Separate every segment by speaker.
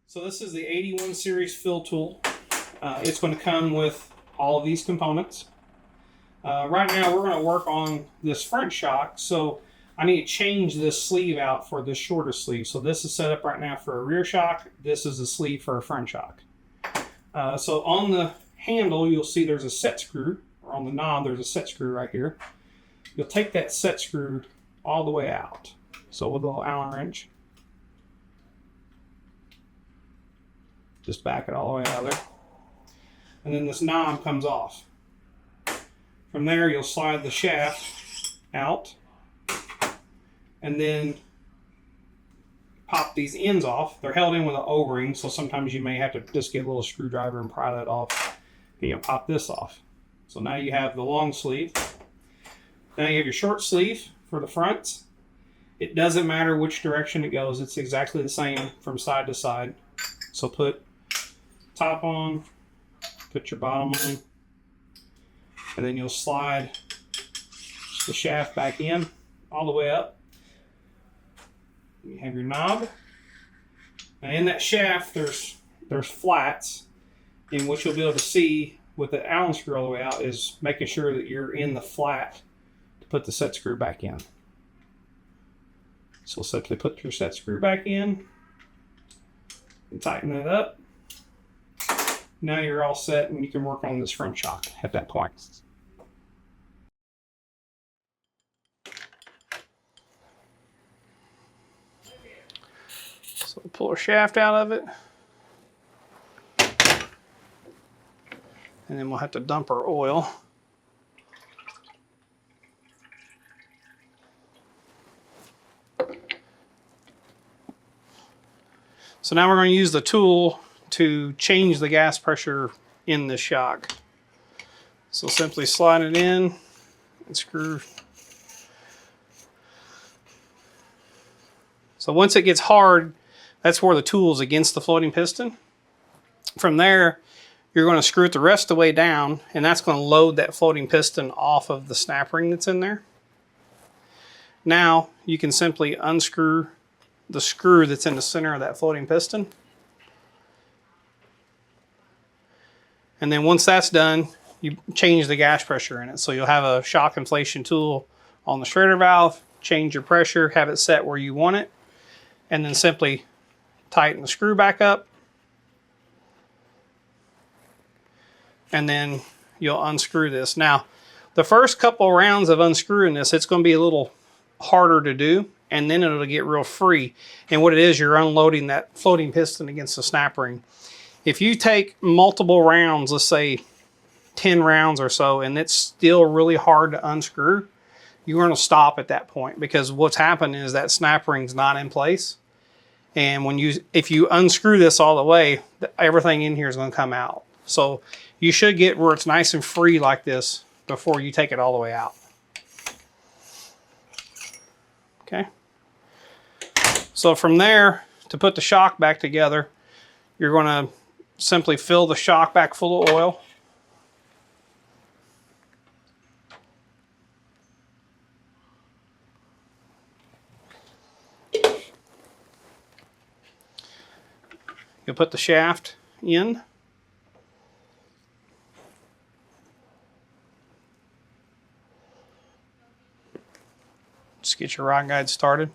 Speaker 1: So this is the 81 series fill tool. It's going to come with all of these components. Right now we're going to work on this front shock, so I need to change this sleeve out for this shorter sleeve. So this is set up right now for a rear shock. This is a sleeve for a front shock. So on the handle you'll see there's a set screw, or on the knob there's a set screw right here. You'll take that set screw all the way out. So with a little Allen wrench, just back it all the way out of there. And then this knob comes off. From there you'll slide the shaft out and then pop these ends off. They're held in with an O-ring, so sometimes you may have to just get a little screwdriver and pry that off. And you'll pop this off. So now you have the long sleeve. Now you have your short sleeve for the front. It doesn't matter which direction it goes. It's exactly the same from side to side. So put top on, put your bottom on, and then you'll slide the shaft back in all the way up. You have your knob. Now in that shaft there's flats, and what you'll be able to see with the Allen screw all the way out is making sure that you're in the flat to put the set screw back in. So simply put your set screw back in and tighten that up. Now you're all set and you can work on this front shock at that point. So we'll pull our shaft out of it. And then we'll have to dump our oil. So now we're going to use the tool to change the gas pressure in the shock. So simply slide it in and screw. So once it gets hard, that's where the tool is against the floating piston. From there, you're going to screw it the rest of the way down, and that's going to load that floating piston off of the snap ring that's in there. Now you can simply unscrew the screw that's in the center of that floating piston. And then once that's done, you change the gas pressure in it. So you'll have a shock inflation tool on the Schrader valve, change your pressure, have it set where you want it, and then simply tighten the screw back up. And then you'll unscrew this. Now, the first couple rounds of unscrewing this, it's going to be a little harder to do, and then it'll get real free. And what it is, you're unloading that floating piston against the snap ring. If you take multiple rounds, let's say 10 rounds or so, and it's still really hard to unscrew, you're going to stop at that point, because what's happened is that snap ring's not in place. And if you unscrew this all the way, everything in here is going to come out. So you should get where it's nice and free like this before you take it all the way out. Okay. So from there, to put the shock back together, you're going to simply fill the shock back full of oil. You'll put the shaft in. Just get your rod guide started.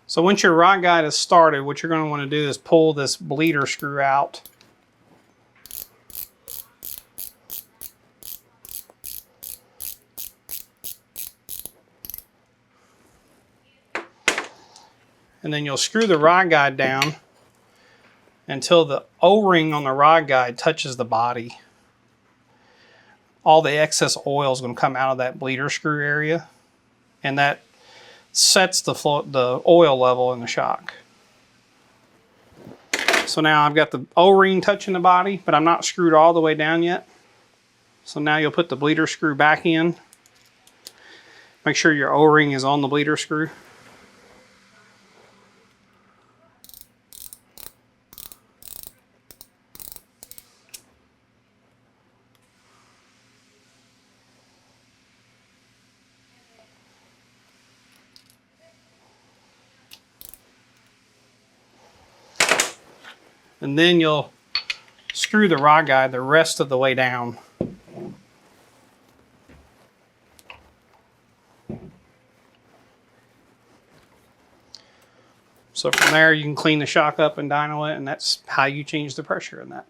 Speaker 1: So once your rod guide is started, what you're going to want to do is pull this bleeder screw out. And then you'll screw the rod guide down until the O-ring on the rod guide touches the body. All the excess oil is going to come out of that bleeder screw area, and that sets the oil level in the shock. So now I've got the O-ring touching the body, but I'm not screwed all the way down yet. So now you'll put the bleeder screw back in. Make sure your O-ring is on the bleeder screw. And then you'll screw the rod guide the rest of the way down. So from there, you can clean the shock up and dyno it, and that's how you change the pressure in that.